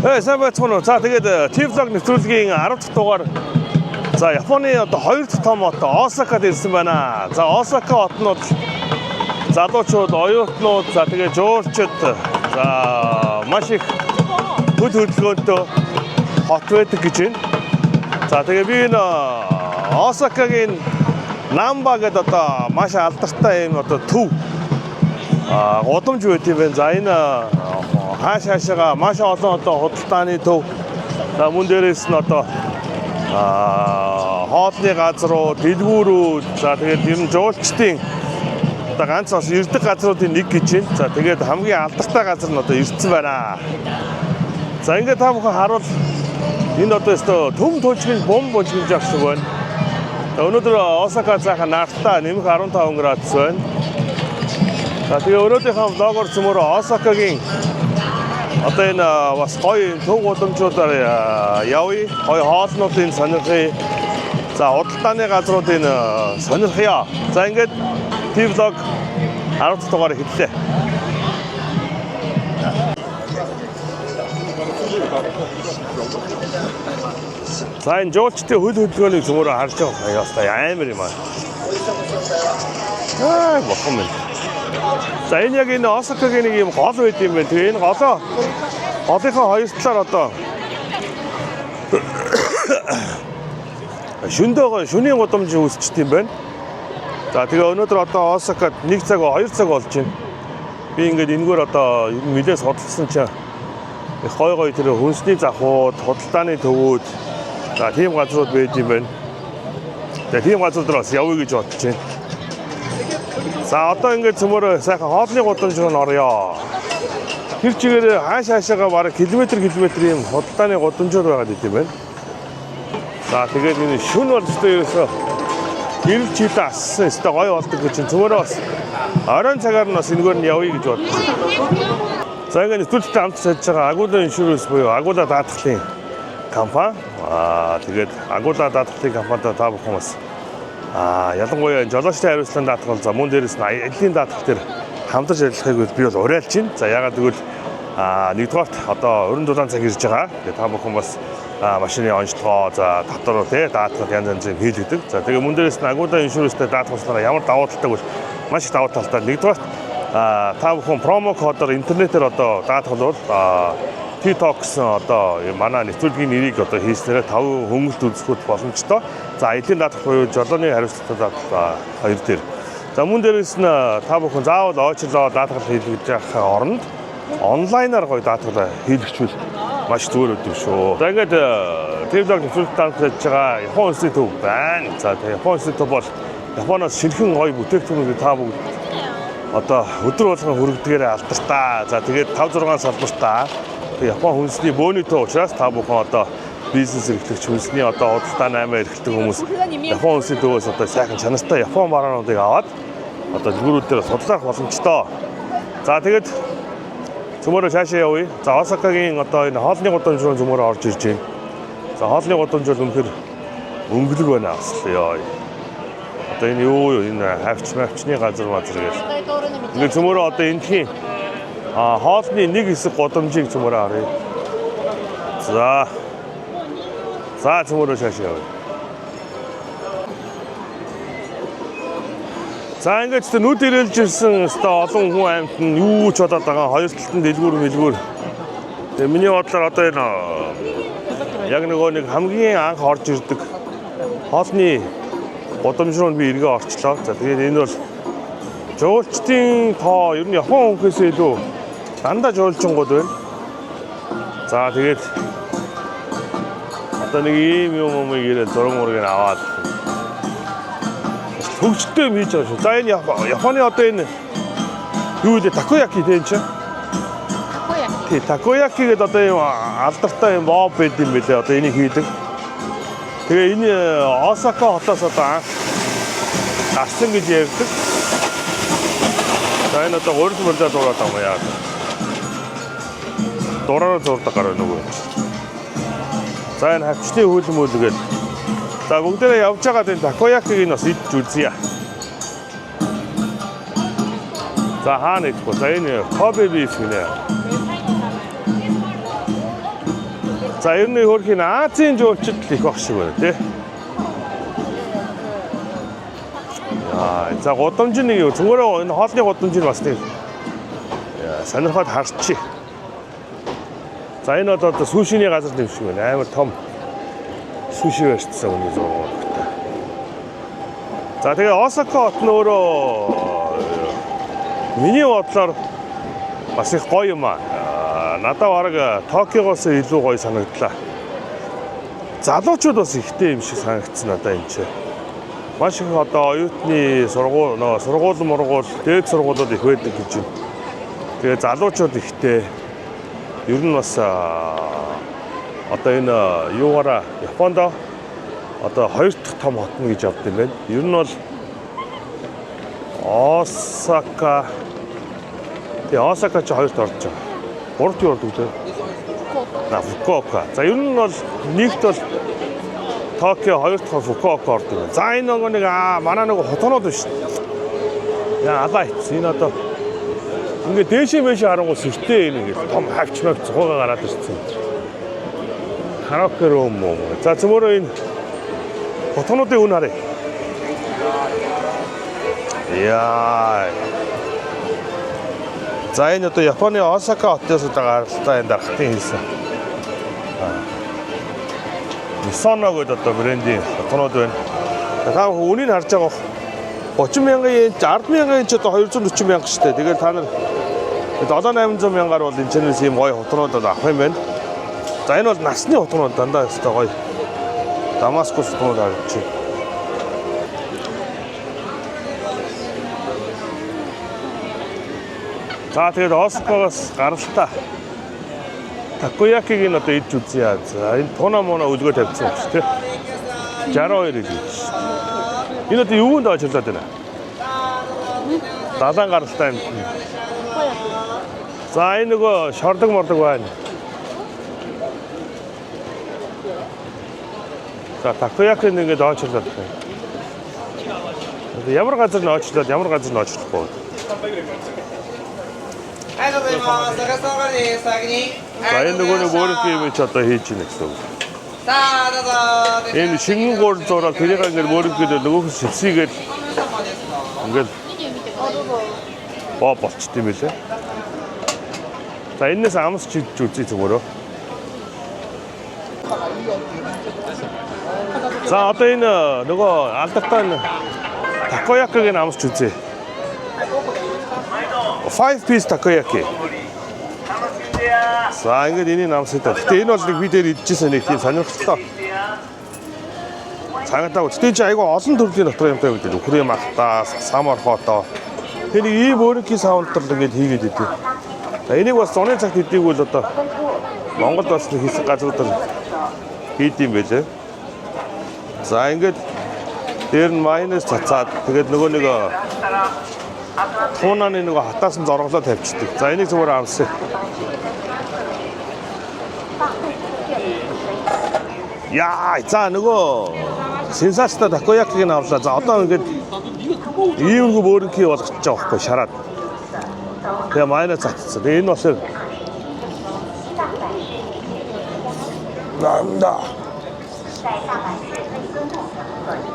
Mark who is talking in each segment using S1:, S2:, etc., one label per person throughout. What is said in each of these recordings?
S1: сайн байцгаана уу. За тэгээд T-Vlog нэвтрүүлгийн 10 дахь дугаар. За Японы одоо 2 дахь том хот Осакад ирсэн байна. За Осака хотнууд залуучууд, оюутнууд, за тэгээд жуулчид за маш их хөдөлгөөнтэй хот байдаг гэж байна. За тэгээд би энэ Осакагийн Намба гэдэг одоо маш алдартай юм одоо төв удамж байт юм байна. За энэ хаашаага маш олон одоо худалдааны төв. За мөн дээрээс нь одоо хоолны газрууд, дэлгүүрүүд, за тэгээд ер нь жуулчдын одоо ганц бас ирдэг газруудын нэг гэж байна. За тэгээд хамгийн алдартай газар нь одоо ирсэн байна. За ингээд та бүхэн харуул энэ одоо өстө төм тожгийн бом божгийн жагш байна. Өнөөдөр Осака цаахан наартаа нэмэх 15 градус байна. За тэгээ өнөөдрийнхөө влогоор цөмөр Осакагийн одоо энэ бас гоё төв удамжуудаар явъя. Гоё хоолнуудын сонирхъя. За худалдааны газруудын сонирхъя. За ингээд T-Vlog 10 дахь дугаар эхэллээ. За энэ жуулчдын хөл хөдөлгөөнийг цөмөр харж байгаа амар юм аа. Бохон минь. За энэ яг энэ Осакагийн нэг юм гол байд юм байна. Тэгээ энэ голынхоо хоёр талаар одоо шөнийн гудамж үүсчихдээ юм байна. За тэгээ өнөөдөр одоо Осакад 1 цаг 2 цаг болж байна. Би ингээд энэгээр одоо мэдээс судалсан чинь их гой тэр хүнсний завхууд, худалдааны төвүүд за тийм газрууд байд юм байна. Тэгээ тийм газрууд бас явъя гэж бодож байна. За одоо ингээд цөмөр сайхан хоолны гудамж руу орё. Тэр чигээр хаашаага бараг километр юм худалдааны гудамжууд байгаад идэв байна. За тэгээд энэ шүн бол өстой ерөөсөө гэрэл чийдэ ассан өстой гоё болдог гэж чинь цөмөрөө бас оройн цагаар нь бас энэгээр нь явъя гэж бодож байна. За ингээд нэвтрүүлэгтэй хамт саж байгаа Агула иншүрэнс буюу Агула даатгалын компани. Тэгээд Агула даатгалын компанид та бүхэн бас ялангуяа жолоочтой хариуцлагын даатгал за мөн дээрээс нь аяллаа даатгал төр хамтарч ажиллахыг би бол уриалж байна. За ягаад гэвэл нэгдүгээрт одоо өрн дулаан цаг ирж байгаа. Тэгээд та бүхэн бас машины онцлогоо за татвар тий даатгал янз янзыг хийлгдэг. За тэгээ мөн дээрээс нь Агула иншүрэнстэй даатгалчлаараа ямар давуу талтай вэ? Маш их давуу талтай. Нэгдүгээрт та бүхэн промо кодоор интернетээр одоо даатгалууд T-Talks одоо манай нэвтрүүлгийн нэрийг одоо хийснээр 5 хүмүүст үзэхэд боломжтой. За аялын даатгал буюу жолооны хариуцлагатай даатгал хоёр дээр. За мөн дээрээс нь та бүхэн заавал очилоо даатгал хийлгэж явах оронд онлайнаар гоё даатгал хийлгэжвэл маш зүгээр өдөг шүү. За ингээд T-Vlog нэвтрүүлэгт хийж байгаа Япон улсын төв байна. За тэгээ Япон улсын төв бол Японоос шинэхэн гоё бүтээгдэхүүнүүд та бүгд одоо өдөр болгон хүргэдгээр алдартай. За тэгээд 5-6 салбартаа Япон хүнсний бөөний төв учраас та бүхэн одоо бизнес эрхлэгч хүнсний одоо худалдааны аймаа эрхэлдэг хүмүүс Япон хүнсний төвөөс одоо сайхан чанартай Япон бараануудыг аваад одоо дэлгүүрүүдээр судлах боломжтой. За тэгээд цөмөрөө шаашаа явъя. За Осакагийн одоо энэ хоолны гудамж руу цөмөрөө орж ирж байна. За хоолны гудамж бол үнэхээр өнгөлөг байна аслаа. Одоо энэ юу энэ хавчны газар гэж. Ингээд цөмөрөө одоо энэхийн хоолны нэг хэсэг гудамжийг цөмөрөө харъя. За цөмөрөө шаашаа явъя. За ингээд ч нүд ирэлж ирсэн өстой олон хүн амьд нь юу ч бодоод байгаа. Хоёр талд нь дэлгүүр. Тэгээ миний бодлоор одоо энэ яг нэг хамгийн анх орж ирдэг хоолны гудамж руу би эргээ орчлоо. За тэгээд энэ бол жуулчдын тоо ер нь Япон хүнээс илүү дандаа жуулчингууд байна. За тэгээд одоо нэг ийм юм ирээд зураг мургийг аваад хөгжөлтэй юм хийж байгаа шүү. За энэ Японы одоо энэ юу вэ? Такояки тийм ч. Тий, такояки гэдэг одоо юм алдартай юм боб байд юм билээ. Одоо энийг хийдэг. Тэгээ энэ Осака хотоос одоо гарсан гэж ярьдаг. За энэ одоо урд мөрдөө дураад байгаа юм яа. Дураараа зурдаг гараа нөгөө. За энэ хавчны хөлмөлгээд за бүгдээрээ явж байгаа энэ такоякиг нь бас идж үзье. За хаана идэх вэ? За энэ Kobe beef гинэ. За ер нь хөрхийн Азийн жуулчид их баг шиг байна тий. За гудамж нэг юу зүгээр энэ хоолны гудамж бас нэг сонирхоод харчих. За энэ одоо сушиний газар нэм шиг байна. Амар том суши барьсан өнөө зураг. За тэгээ Осака хот нь өөрөө миний бодлоор бас их гоё юм аа. Надад бараг Токиогоос илүү гоё санагдлаа. Залуучууд бас ихтэй юм шиг санагдсан надад энэ ч. Маш их одоо оюутны сургууль, дээд сургуулиуд их байдаг гэж байна. Тэгээ залуучууд ихтэй. Ер нь бас одоо энэ юугаараа Японд одоо хоёр дахь том хот нь гэж авд юм байна. Ер нь бол Осака. Тэгээ Осака ч хоёрт орж байгаа. Гуравт юу болдог вэ? Фукуока. За ер нь бол нэгт бол Токио, хоёр дахь Фукуока ордог байна. За энэ нэг манай нэг хотонууд биш. Яа алаа ич. Энэ одоо ингээд дээшээ мэшээ харангуй сүртэй энэ ингээд том хавч мав цугаа гараад ирсэн. Караоке рум юм. За цөмөрөө энэ хотонуудын үн харъя. Яа. За энэ одоо Японы Осака хотоос гаралтай энэ дарахтын хийсэн. Nissan гэдэг одоо брендийн хотонууд байна. Та үнийг харж байгаа 30,000 yen, 10,000 yen ч одоо 240,000 шүү дээ. Тэгээд та нар 7-800,000-аар бол энэ чэнэс ийм гоё хотонууд авах юм байна. За энэ бол насны хотонууд дандаа өстой гоё. Дамаскус хотонууд харагдаж байна. За тэгээд Осакагоос гаралтаа Такоякиг нь одоо идж үзье. За энэ туна муна өлгөө тавьчихсан шүү дээ. 62 гэж. Энэ одоо юунд очирлаад байна? Далайн гаралтай юм. За энэ нөгөө шордог мордог байна. За Такоякиг ингээд очирлаад байна. Ямар газар нь очирлаад ямар газар нь очирлахгүй. За энэ нөгөө нэг өөрийнхөө юм ч одоо хийж ийнэ гэсэн үг. Энэ шингэн гур зураг тэрийг ингээд өөрийнхөө нөгөөх шивсийгээд ингээд болчт юм билээ. За энэс амс чиж үзье цөмөрөө. За одоо энэ нөгөө алдартай Такоякиг амс үзье. 5 piece takoyaki. За ингээд энийг намсдаг. Гэтэ энэ бол нэг би дээр идчихсэн нэг тийм сонирхолтой. Цагаатаа үстэй чи айгүй олон төрлийн дотор юмтай байдаг. Үхрээ махтаа, сам орхоотоо. Тэр нэг ийм өөрийнхөө саундтал ингээд хийгээд идэв. Энийг бас зуны цагт хийдэг бол одоо Монголд бас хийх газруудаар хийд юм байлээ. За ингээд дээр нь майонез цацаад тэгээд нөгөө нэг туунаны нөгөө хатаас нь зорголоо тавьчихдаг. За энийг зүгээр авсаа. Яа, за нөгөө сенсацтай Такоякиг нь авлаа. За одоо ингээд иймэрхүү өөрийнхөө болгочих жоох байхгүй шараад. Тэгээ майонез цацсан. Тэгээ энэ болохоор нанда.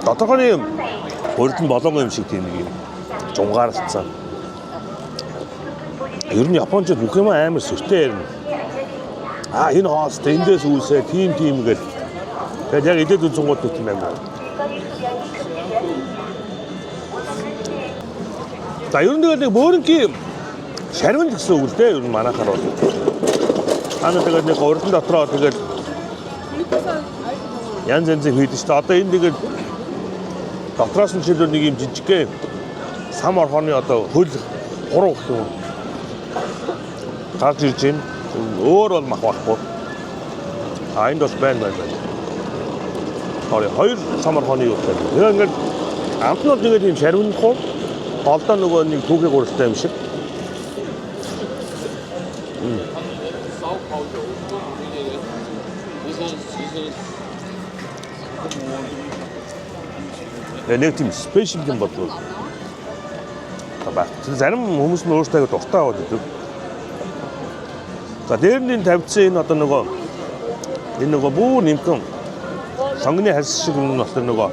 S1: Дотоохны өөрт нь болоогүй юм шиг тийм нэг юм жунгаарлцсан. Ер нь Япончууд бүх юм амар сүртэй ярина. Энэ хоос тэндээс үүсээ тийм гэл. Тэгээд яг идэд үзэнгууд нэг юм байна. За ер нь нэг бөөрөнгийн шарвин гэсэн үг л дээ. Ер нь манайхаар бол. Тэгээд нэг урдан дотроо тэгээд янз янзын хийдэг шүү дээ. Одоо энэ тэгээд дотроос нь жишээлбэл нэг юм жижигхэн сам орхооны одоо хөл гурав гэх юм. Гарч ирж байна. Өөр бол мах байхгүй. Энд бол байна. Хоёр сам орхооны юу гэдэг. Тэгээ ингээд амтнууд нэг тийм шарвинахгүй голдоо нөгөө нэг түүхий гуралтай юм шиг. Нэг тийм спешиал юм бодлоо. Зарим хүмүүс нь өөрсдөө дуртай аваад идэв. За дээр нь тавьчихсан энэ одоо нөгөө Энэ нөгөө бүр нэмхэн сонгоны харьс шиг юм болохоор нөгөө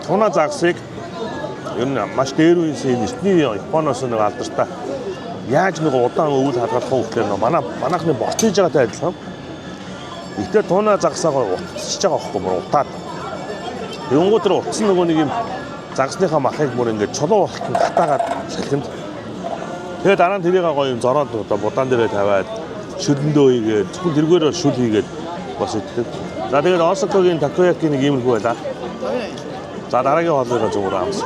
S1: туна загсыг ер нь маш дээр үеийн эртний Японоос нэг алдартай яаж нэг удаан өвөл хадгалах вэ гэхээр манайхны борчиж байгаатай адилхан. Гэтэ туна загсаагаа утасч байгаа байхгүй бүр утаад. Юунгууд руу утсан нөгөө нэг юм загсныхаа махыг бүр ингээд чулуу болтон татаагаад салхинд. Тэгээ дараа нь тэрийг гоё юм зороод одоо будаан дээрээ тавиад шүлэндөө хийгээд зөвхөн тэргээрээ шүл хийгээд бас иддэг. За тэгээд Осакогийн такояки нэг иймэрхүү байлаа. За дараагийн хоолойгоо зүгээр аамс.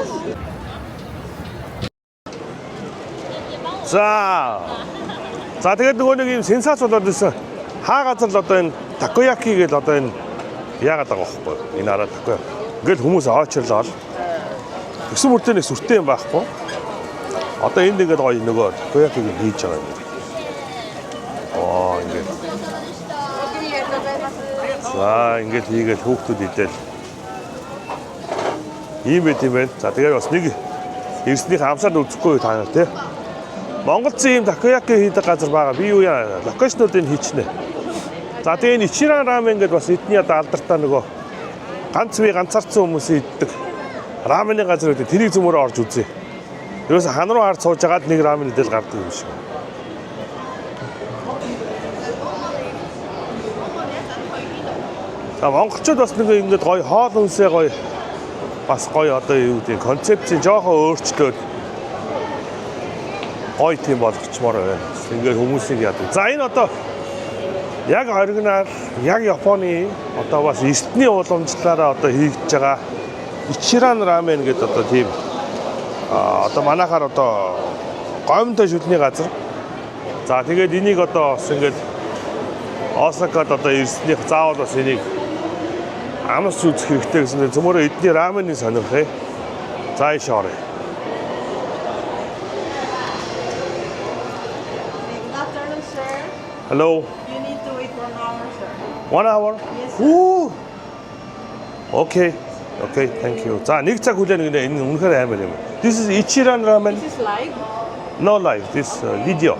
S1: За тэгээд нөгөө нэг юм сенсац болоод ирсэн. Хаа газар л одоо энэ такояки гэж одоо энэ яагаад байгаа байхгүй. Энэ араа такояки. Ингээл хүмүүс очирлоо. Өсөн мөртөө нэг сүртэй юм байхгүй. Одоо энд ингээд гоё нөгөө такоякиг хийж байгаа юм. Ингээд. За ингээд хийгээл хүүхдүүд идэл. Ийм байт юм байна. За тэгээд бас нэг эрснийх амсаад үзэхгүй та нар тий. Монголцын ийм такояки хийдэг газар байгаа. Би юу яа локейшнуудыг хийчихнэ. За тэгээд энэ Ичиран рамен гэдэг бас эдний одоо алдартай нөгөө ганцаарцсан хүмүүсийн иддэг рамены газар үүдээ тэрийг зөмөрөө орж үзье. Ерөөсө хан руу харж сууж агаад нэг рамен идэл гардаг юм шиг. За монголчууд бас нэг ингэж гоё хоол хүнсээ гоё бас гоё одоо юу гэдэг концепцийн жоохон өөрчлөөд гоё тийм болгочмоор байна. Ингээд хүмүүсийг яадаг. За энэ одоо яг оригинал, яг Японы одоо бас эртний уламжлалаараа одоо хийгдэж байгаа Ичиран рамен гэдэг одоо тийм одоо манайхаар одоо гомдо шүлний газар. За тэгээд энийг одоо бас ингээд Осакад одоо ирснийх заавал бас энийг амс үзэх хэрэгтэй гэсэн зөмөрөө эдний раменыг сонирхъя. За иш орё. Hello.
S2: You need to wait 1 hour, sir.
S1: 1 hour?
S2: Yes, sir.
S1: Ooh. Okay. Okay, thank you. 자, нэг цаг хүлээнэ гэнэ энэ үнэхээр амар юм. This is Ichiran ramen.
S2: This is live.
S1: No live. This video.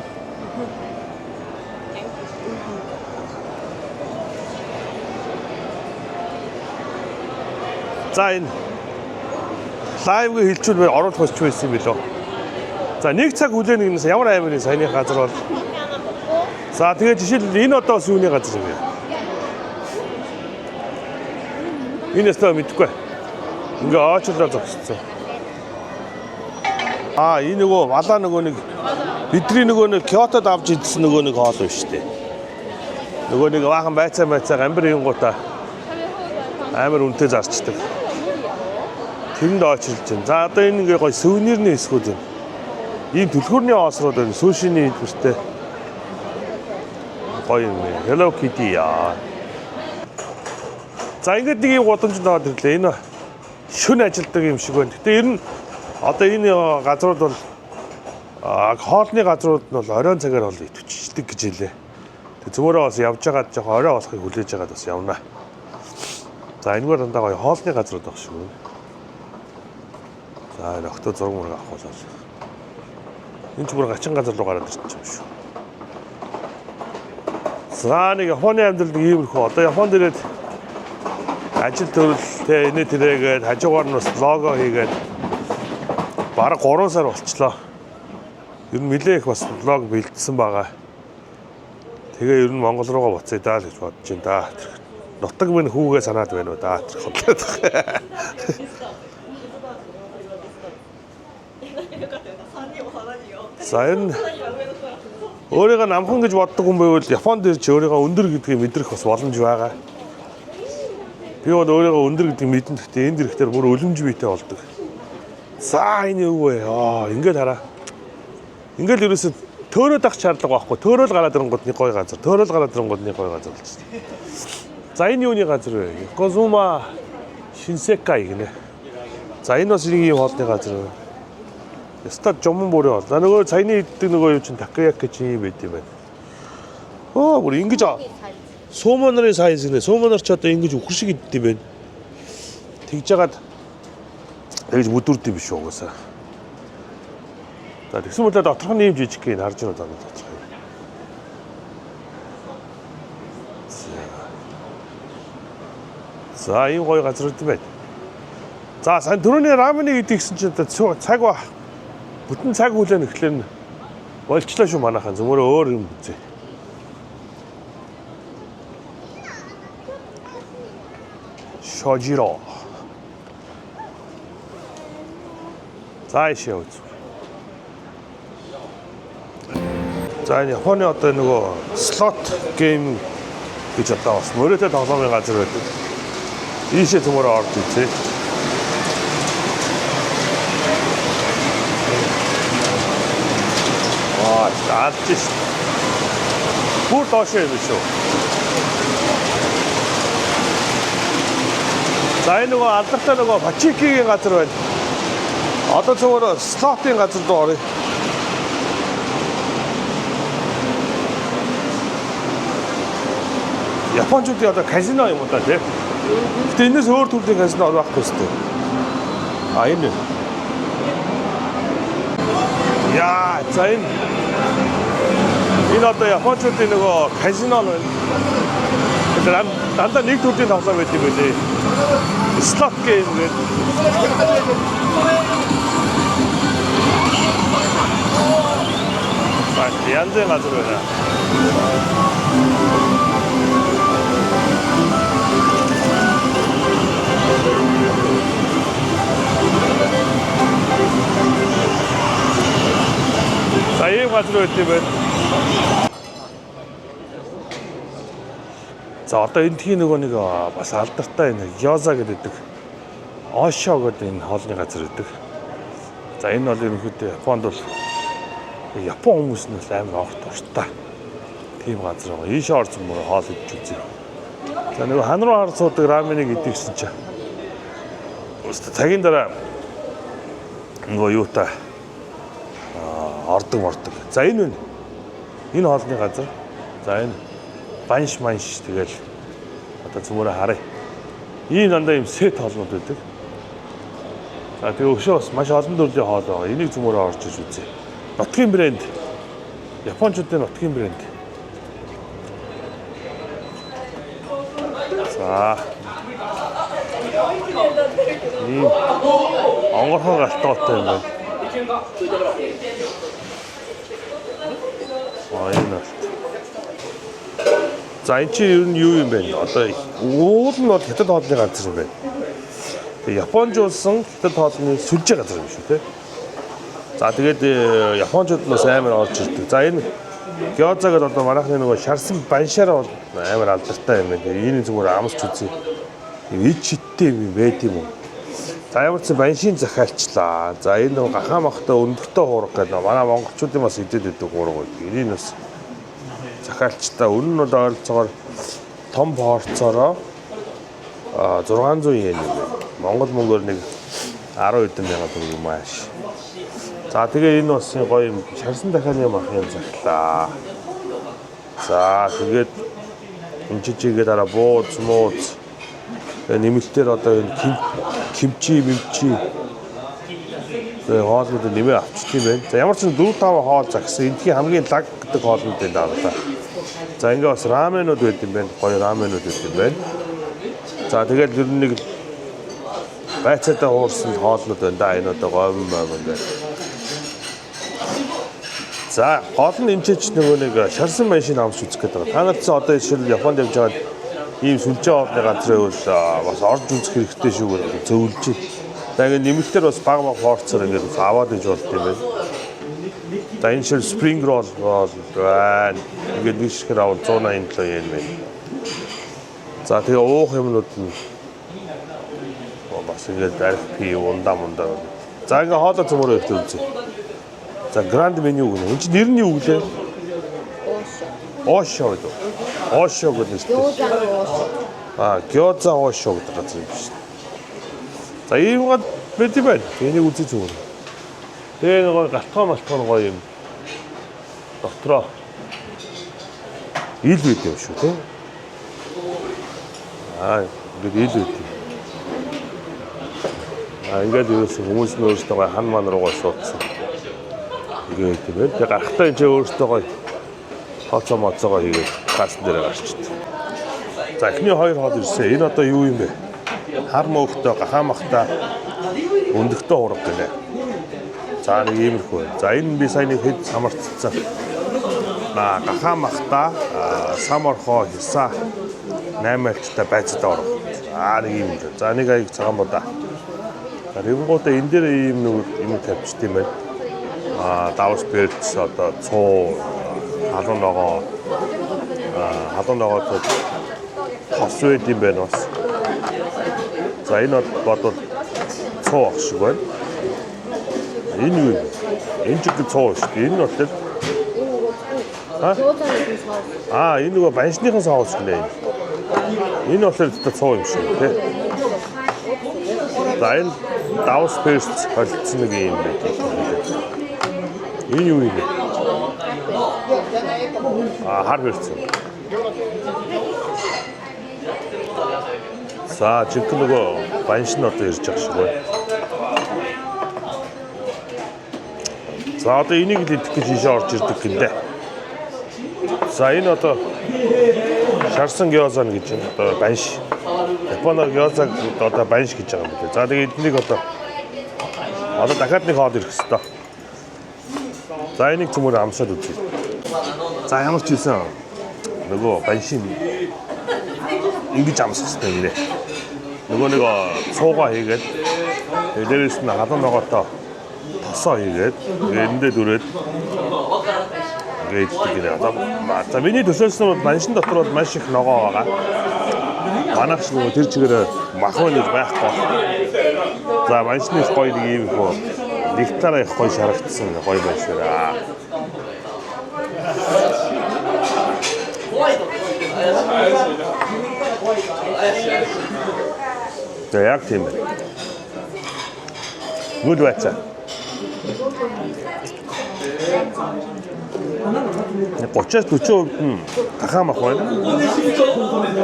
S1: За энэ лайвыг хэлчихвэл оруулах болчих байсан юм билүү. За нэг цаг хүлээнэ гэнээс ямар амар юм саяны газар бол. За тэгээд жишээл энэ одоо сүүний газар юм. Энэ өстөө мэдгүй. Ингээ оочлоо зогссон. Энэ нөгөө валаа нөгөө нэг бидний нөгөө нэг Киотод авч идсэн нөгөө нэг хоол биш үү? Нөгөө нэг баахан байцаа амбар ингуудаа амар үнэтэй зарчдаг. Тэрэнд очилж байна. За одоо энэ ингээ гоё сувенирны хэсгүүд юм. Ийм түлхүүрний оосрууд байна. Сушиний хэлбэртэй. Гоё юм. Hello Kitty яа. За ингээд нэг юм гудамжинд аваад ирлээ. Энэ шүн ажилдаг юм шиг байна. Гэтэ ер нь одоо энэ газрууд бол хоолны газрууд нь бол оройн цагаар бол итвчдэг гэж хэлээ. Тэг зөмөрөө бас явж байгаад жоохон орой болохыг хүлээж байгаад бас явна. За энэгээр дандаа гоё хоолны газрууд баг шүү. За нөхдөд зураг мураг авах болоо. Энэ ч бүр гачин газар руу гараад ирчих юм шүү. За нэг Японы амьдрал иймэрхүү. Одоо Японд ирээд ажил төрөлтэй энэ тэрэгээд хажуугаар нь бас лого хийгээд бараг 3 сар болчлоо. Ер нь нэлээ их бас лог бэлдсэн байгаа. Тэгээ ер нь Монгол руугаа буцъя даа л гэж бодож байна да. Нутаг минь хүүгээ санаад байна уу да. За энэ өөрийгөө намхан гэж боддог хүн байвал Японд ирж өөрийгөө өндөр гэдгийг мэдрэх бас боломж байгаа. Би бол өөрийгөө өндөр гэдгийг мэдэн гэхдээ энд ирэхээр бүр өлөмж биетэй болдог. За энэ юу вэ? Ингээд хараа. Ингээд ерөөсө төөрөөд ах шаардлага байхгүй. Төөрөөл гараад ирэнгууд нэг гоё газар. Төөрөөл гараад ирэнгууд нэг гоё газар болчихсон. За энэ юуны газар вэ? Йокозума Шинсекай гинэ. За энэ бас нэг юм хоолны газар. Ястад жомон бүрээ бол. Нөгөө саяны иддэг нөгөө юу чин такояки чи юм байт юм байна. Бүр ингэж суумонарын сайз гинэ. Суумонор ч одоо ингэж үхэр шиг иддэг юм байна. Тэгж жагаад тэгж бүдүрд юм биш угаасаа. За тэгсэн мэт доторх нь юм жижиг гин харж байна даа доторх. За ийм гоё газар үүд байна. За сайн түрүүний раменыг идэгсэн чинь цаг ба бүтэн цаг хүлээн эхлэн болчлоо шүү манайхан зөвхөн өөр юм үзье. Шожиро. За ишээ үз. За энэ Японы одоо нөгөө слот гейм гэж одоо бас мөрөөдөө тоглоомын газар байдаг. Ийшээ цөмөр орж үзье. Даалж шүү. Бүр доош юм шүү. За энэ нөгөө алдартай нөгөө Пачикигийн газар байна. Одоо зөвхөн слотын газар руу оръё. Япончуудын одоо казино юм уу та тийм. Гэтэ энэс өөр төрлийн казино байхгүй шүү дээ. А энэ. Яа, за энэ одоо Япончуудын нөгөө казино байна. Тэгэхээр дандаа нэг төрлийн тоглоом байдаг юм билээ. Slot game гэдэг. Янз бүрийн газар байна. За ийм газар байт юм байна. За одоо энэ тхий нөгөө нэг бас алдартай энэ Гёза гэдэг Ошо гэдэг энэ хоолны газар гэдэг. За энэ бол ерөнхийдөө Японд бол Япон хүмүүс нь амар огт ортой. Тийм газар байгаа. Ийшээ орж мөр хоол идэж үзье. За нөгөө хан руу хар суудаг раменыг идэгсэн чинь. Өөстө цагийн дараа нөгөө юутай ордог. За энэ байна. Энэ хоолны газар. За энэ банш тэгэл одоо цөмөрө харъя. Ийм дандаа юм сет хоолнууд байдаг. За тэгээ өшөө бас маш олон төрлийн хоол байгаа. Энийг цөмөрө орж иж үзье. Нутгийн брэнд. Япончуудын нутгийн брэнд. За. Ийм онгорхон галтгоотой юм байна. Энэ. За энэ чинь ер нь юу юм бэ? Одоо уул нь бол хятад хоолны газар юм байна. Тэгээ Японжуулсан хятад хоолны сүлжээ газар юм шүү, тэ. За тэгээд Япончууд нь амар орж ирдэг. За энэ Гёза гэдэг одоо манайхны нөгөө шарсан баншаар бол амар алдартай юм байна. Энийг зүгээр амсч үзье. Ид шиттэй юм байд юм уу? За ямар ч баншийн захиалчлаа. За энэ нөгөө гахаа махтай өндөртөө хуурах гэдэг манай монголчуудын бас идэд байдаг хуурга байдаг. Энийг бас захиалчтай үнэн нь бол ойролцоогоор том порцоороо 600 yen юм байна. Монгол мөнгөөр нэг 10 хэдэн мянган төгрөг юм ааш. За тэгээ энэ бас гоё юм шарсан дахианы мах юм захлаа. За тэгээд энэ жижигээ дараа бууз мууз нэмэлтээр одоо энэ кимчи хоолнууд нэмээ авчих юм байна. За ямар ч 4-5 хоол загсан. Эндхийн хамгийн лаг гэдэг хоолнууд байна даа. За ингээ бас раменууд байт юм байна. Гоё раменууд байт юм байна. За тэгээд ер нь нэг байцаатай хуурсан хоолнууд байна да. Энэ одоо говь байна. За гол нь энэ ч нөгөө нэг шарсан машин авч үзэх гэдэг. Та нарт одоо жишээл Японд явж байгаа ийм сүлжээ хоолны газар байвал бас орж үзэх хэрэгтэй шүү гэдэг зөвлөж байна. За ингэ нэмэлтээр бас баг хоорцоор ингээд аваад иж болт юм байна. За энэ шил spring roll байна. Ингээд нэг ширхэг авал 187 yen байна. За тэгээ уух юмнууд нь бас ингээд архи ундаа. За ингээ хоолой цөмөр өгч үзье. За гранд меню гэнэ. Энд чинь нэр нь юу гэлээ? Ошо гэдэг. Ошо гэдэг нь. Гёза Ошо гэдэг газар юм биш. За ийм гад байд юм байна. Энийг үзье зүгээр. Тэгээ нэг галтгоо гоё юм. Дотроо ил байд юм шүү тий. Ингээд ил байд. Ингээд ерөөсөө хүмүүс нь өөрсдөө хан ман руугаа суудсан. Ингээд тийм ээ. Тэгээ гарахтаа энэ өөрсдөө гоё хоцоо моцоогоо хийгээд хаасан дээр гарчихдээ. За эхний хоёр хоол ирсэн. Энэ одоо юу юм бэ? хар мөөхтэй гахаамахтай өндөгтэй ураг гэлээ. За нэг иймэрхүү. За энэ би сайн нэг хэд самарцсан. Гахаамахтай самархоо хисаа 8 альттай байцтай ураг. За нэг юм. За нэг аяг цагаан бодаа. Ривгуудаа энэ дээр юм тавьчихсан юм байна. Давс бэлтс одоо цуу халуун ногоо хос байд юм байна бас. За энэ бодвол цуу ах шиг байна. Энэ юу? Энэ ч их цуу шүү дээ. Энэ нь бол энэ нөгөө баншныхан соос гэлээ. Энэ болохоор цуу юм шиг тий. За энэ давс бэлтс холцсон нэг юм байна. Энэ юу юм бэ? Хар бэлтсэн. За жинхэнэ нөгөө банш нь одоо ирж байгаа шиг байна. За одоо энийг л идэх гэж ийшээ орж ирдэг гинэ. За энэ одоо шарсан гёза гэж энэ одоо банш. Японоор гёзаг одоо банш гэж байгаа юм байна. За тэгээд эднийг одоо дахиад нэг хоод ирэх хэрэгтэй. За энийг цөмөр амсаад үзье. За ямар ч хэлсэн нөгөө баншин ингэж амсах хэрэгтэй нэрээ. Нөгөө нэг цуугаа хийгээд дээрээс нь халуун ногоотой тосоо хийгээд эндээ дүрээд ингээд гинэ. За миний төсөөлсөн баншин дотор бол маш их ногоо байгаа. Манайх ч нөгөө тэр чигээр махван гэж байхгүй. За баншны гоё нэг юм хөө диктараа их гоё шарагдсан гоё байшаа. За яг тийм байна. Гүд байцаа. 30-40% нь гахаамах байна.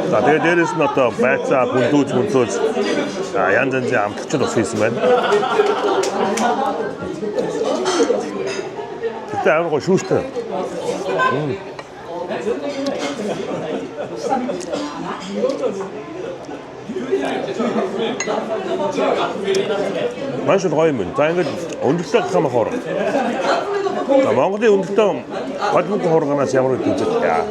S1: За тэгээд дээрээс нь одоо байцаа бүндүүж янз янзын амтлагчд ус хийсэн байна. Тэгтээ амар гоё шүүстэй. Маш гоё юм байна. За ингээд өндөртэй гахаамах хор. За Монголын өндөртэй холбог хуурганаас ямар үйл үзэж яа.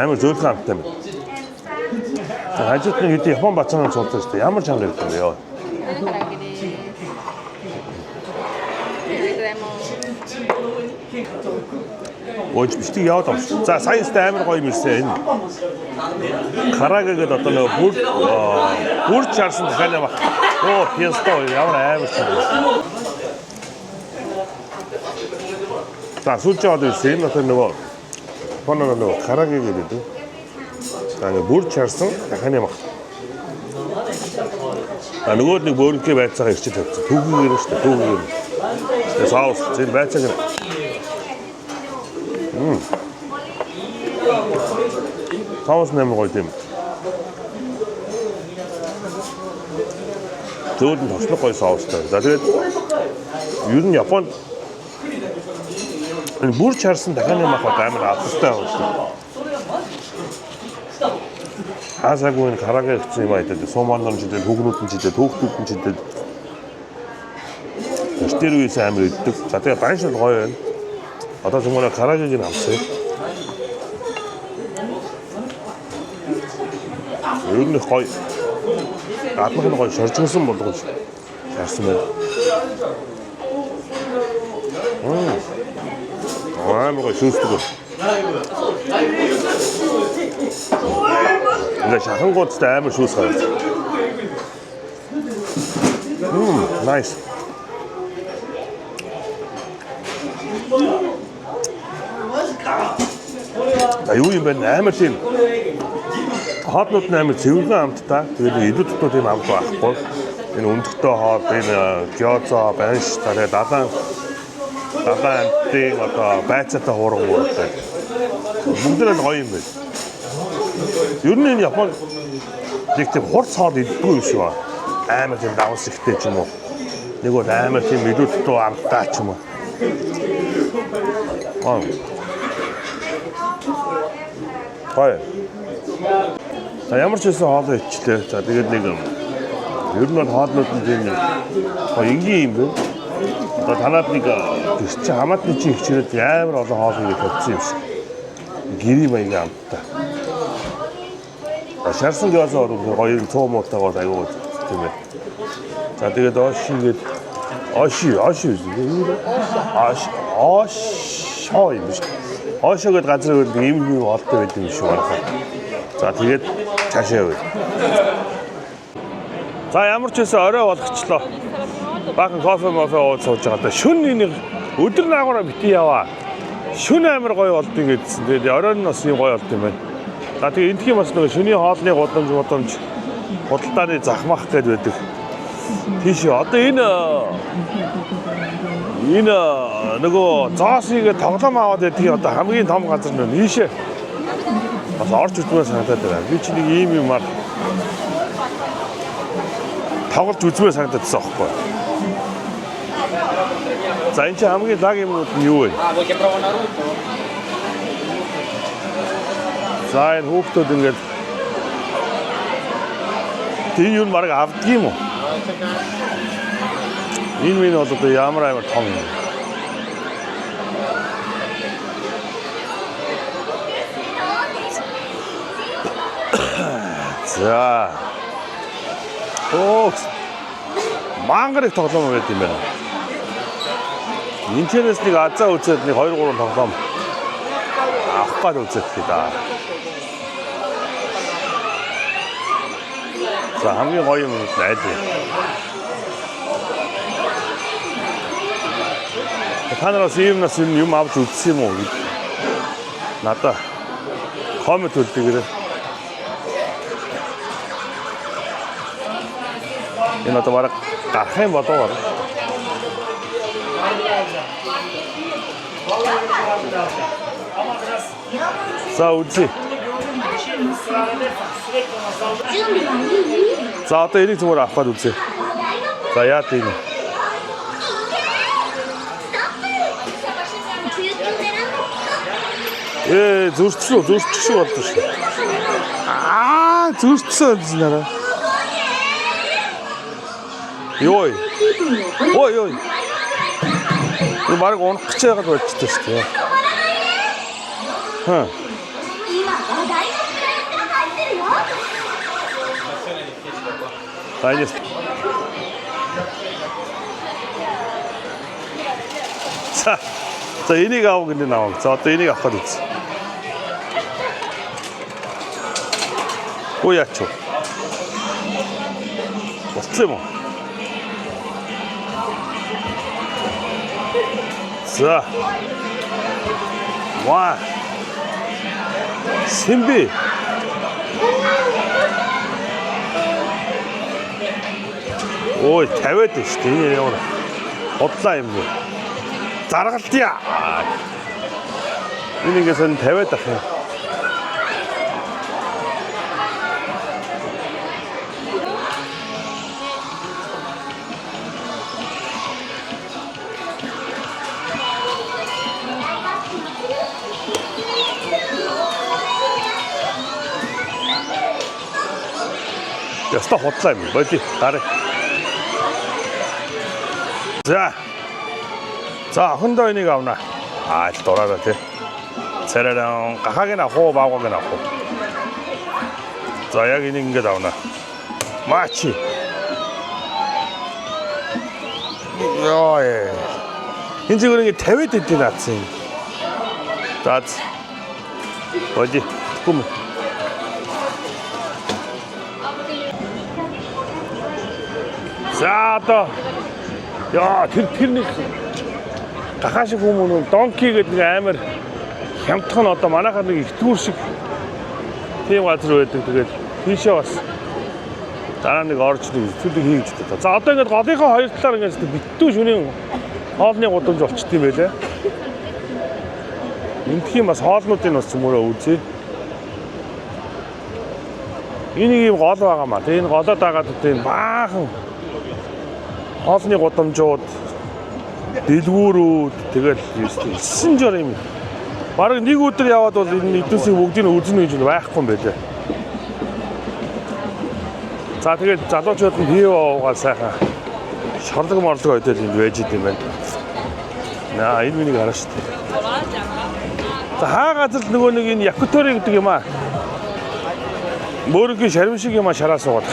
S1: Амар зөөлхөн амттай байна. Хажууд нь хэд Япон бацаанаа цуцсан шүү дээ. Ямар чанга ирэх юм бэ ёо. Өөч бишtig яваад авч. За саястай амар гоё юм ирсэн энэ. Карага гэдэг одоо нэг бүр чарсан дахиад баг. Оо пьесто ямар амар чанга. За сүүлчээ одоо ирсэн энэ одоо нөгөө нөгөө карага гэдэг. За ингээ бүр чарсан дахиад баг. Нөгөө нэг бөөрөнхий байцаагаа ирчиж тавьсан. Түүгээр нь шүү дээ. Түүгээр. Саус зэн байцааг нь. Саус нэмэр гоё юм. Зөөлөн тослог гоё саустай. За тэгээд ер нь Японд бүр чарсан дахиад юм ахад амар албастай байна. Хасаагүй н карага гэсэн юм айдаа. Сумаанон ч гэдэг, хүүгнүүд нь ч гэдэг, түүхтүүд нь ч гэдэг. Тэр үеэс амар иддэг. За тэгээ банш нь гоё байна. Одоо зөвхөн карагийг нь авсан. Ер нь гоё. Гаднах нь гоё шоржгонсон болгож шаарсан байна. Амар гоё шүүсдэг. Ингээ шахангуудтай амар шүүс гараад. Nice. Юу юм бэ? Амар тийм хоолнууд нь амар цэвэрхэн амттай. Тэгээд илүү дотор тийм амт байхгүй. Энэ өндөртэй хоол, энэ гёзо, банш, тэгээд дадаан амтын одоо байцаатай хуурга муутай. Бүгд л гоё юм байна. Ер нь энэ Япон нэг тийм хурц хоол иддэггүй юм шиг байна. Амар тийм давс ихтэй ч юм уу. Нэг бол амар тийм илүү дотор амттай ч юм уу. Гоё. За ямар ч хэлсэн хоолой ичлээ. За тэгээд нэг ер нь хоолнууд нь тийм энгийн юм байна. Одоо танаад нэг чи хамаатны чи хичрээд амар олон хоол ингэ тавьсан юм шиг. Гэрийн маягийн амттай. Шарсан гязаа гоё цоо моотойгоо аягүй тийм ээ. За тэгээд ошигээд оши юм биш. Ошигээд газар өөр ийм юм олдтой байдаг юм шиг байна. За тэгээд цаашаа явъя. За ямар ч байсан орой болгочлоо. Баахан кофе ууж сууж байгаа. Шүн нэг өдөр наагаараа бити яваа. Шүн амар гоё болд ингэдсэн. Тэгээд оройн нь бас юм гоё болд юм байна. За тэгээд эндхийн бас нэг шүний хоолны гудамж худалдааны захмах гэдэг байдаг. Тийш одоо энэ нөгөө зоосыг тоглоом аваад байдгийг одоо хамгийн том газар нь ийшээ бас орж үзмээр санагдаад байна. Би чи нэг ийм юмар тоглож үзмээр санагдаад байсан байхгүй. За энэ чи хамгийн лаг юмнууд нь юу вэ? За энэ хүүхдүүд ингээд тийм юм марг авдаг юм уу? Энэ минь бол одоо ямар амар том юм. За. Мангар их тоглоом байт юм байна. Интернэс нэг азаа үзээд нэг 2 3 тоглоом авах гад үзэх гэдэг. За хамгийн гоё юм найд. Та нараас иймнаас юм авч үзсэн юм уу? Надаа коммент үлдээгээрэй. Энэ одоо бараг гарах юм болоо. За үзье. За одоо энийг зүгээр авах гээд үзье. За яа тийм. Зүрчсэн болдог шүү. Зүрчсэн зүнараа. Ой. Энэ баг унах гэж байгаад болчихсон шүү дээ. Хайс. За энийг авах гэдэг наваа. За одоо энийг авах гэж үзье. Ой ачуу. Болцсон юм уу? За. Ваа. Симби. Ой, 50-аад шүү дээ. Энэ ямар бодлаа юм бэ? Заргалтъя. Энэ ингээс нь 50-аад ах юм. Яста хотлаа юм. Боли гараа. За охиндоо энийг авна. Л дураараа тий. Царайран гахааг нь авах, баагааг нь авах. За яг энийг ингэж авна. Мачи. Яа. Энэ зүгээр ингэ 50-д хэдийн наацсан юм. За. Боли. Гүм. За одоо яа тэр нэг гахаа шиг хүмүүс донки гэдэг нэг амар хямдхан одоо манайхаар нэг ихтгүүр шиг тийм газар байдаг. Тэгээд тийшээ бас дараа нэг орж нэг зүйлийг хийж дээ. За одоо ингээд голынхаа хоёр талаар ингээд битүү шөнийн хоолны гудамж болчт юм байлээ. Эндхийн бас хоолнуудыг бас цөмөрөө үзье. Энийг юм гол байгаа маа. Тэгээ энэ голоо дагаад тийм баахан хоолны гудамжууд дэлгүүрүүд тэгэл 9 жор юм. Бараг нэг өдөр яваад бол энэ эдүүсийг бүгдийг үзнэ гэж байхгүй юм байлаа. За тэгээд залуучууд нь бие уугаад сайхан шорлог морлог ойдол энд байж идэм байна. Наа энэ миний хараа шүү дээ. За хаа газар нөгөө нэг энэ Якутори гэдэг юм аа. Мөрөгийн шарвин шиг юм аа шараа суугаад.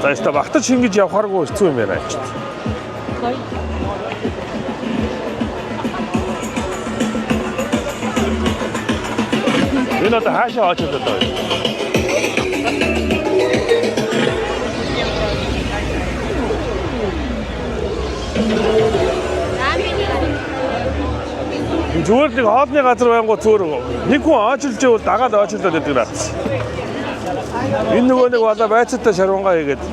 S1: За яста багтаж шингэж явхааргүй хэцүү юм байна ч. Энэ одоо хаашаа очиж одоо. Зүгээр нэг хоолны газар байнгу зүгээр нэг хүн очилж ивэл дагаад очилдод байдаг наа. Энэ нөгөө нэг бала байцаатай шарвангаа хийгээд.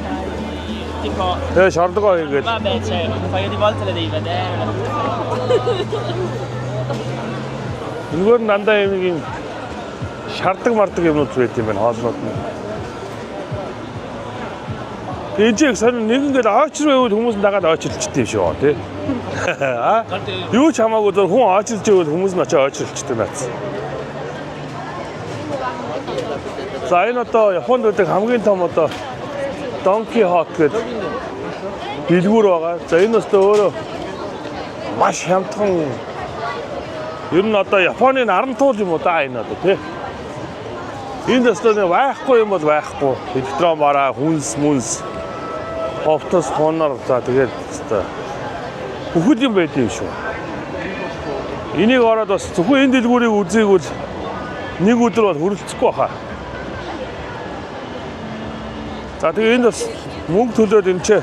S1: Тэгээ шордгоо хийгээд. Энэгээр нь дандаа юм шардаг мардаг юмнууд байт юм байна хоолнууд нь. Эжиг сонь нэг ингээд очир байвал хүмүүс дагаад очилчтэй юм шүү тий. Аа юу ч хамаагүй зөв хүн очилж ивэл хүмүүс нь очиж очилчтэй наац. За энэ одоо Японд байдаг хамгийн том одоо Donkey Hot гэдэг дэлгүүр байгаа. За энэ өстө өөрөө маш хямдхан. Ер нь одоо Японы наран туул юм уу да энэ одоо тий. Энэ өстө нэг байхгүй юм бол байхгүй. Электрон бараа хүнс мүнс офтос хонор за тэгээд өстө бүхэл юм байд юм шүү. Энийг ороод бас зөвхөн энэ дэлгүүрийг үзээгүүл нэг өдөр бол хүрэлцэхгүй баха. За тэгээ энэ бас мөнгө төлөөд энэ ч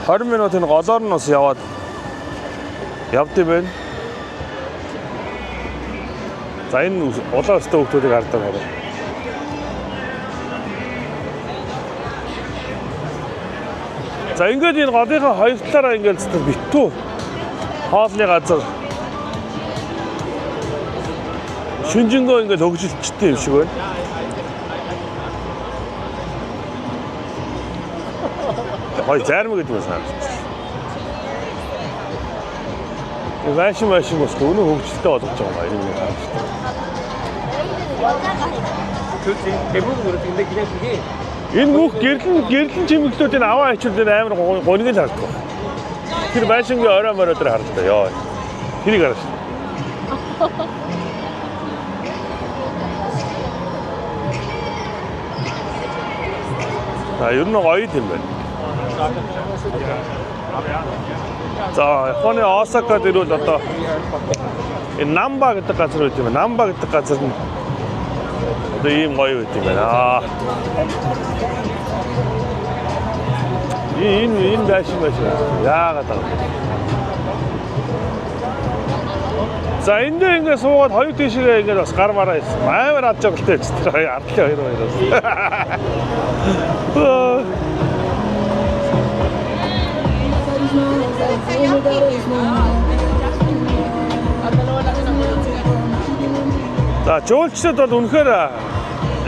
S1: 20 минут энэ голоор нь бас явд юм байна. За энэ улаан өстэй хүмүүсийг хардаг байна. За ингээд энэ голынхаа хоёр талаараа ингээд битүү хоолны газар шинжэнгөө ингээд хөгжилчтэй юм шиг байна. Хой зарим гэдэг юм санагдаж байна. Машин бас өнөө хөгжилтэй болгож байгаа юм энэ харж байна. Энэ бүх гэрлэн чимэглүүдийг аваа хичүүлээд амар гоныг л харддаг. Тэр машингийн орой морой дээр харддаг ёо. Тэрийг харж байна. Ер нь гоё юм байна. За Японы Осака дээр бол одоо энэ Намба гэдэг газар байт юм. Намба гэдэг газар нь одоо ийм гоё байт юм байна. Энэ машин яагаад аа. За энд ингээд суугаад хоёр тийшээ ингээд бас гар мараа хийсэн. Амар ад жаргалтай ч тэр ардлын хоёроос. За жуулчдад бол үнэхээр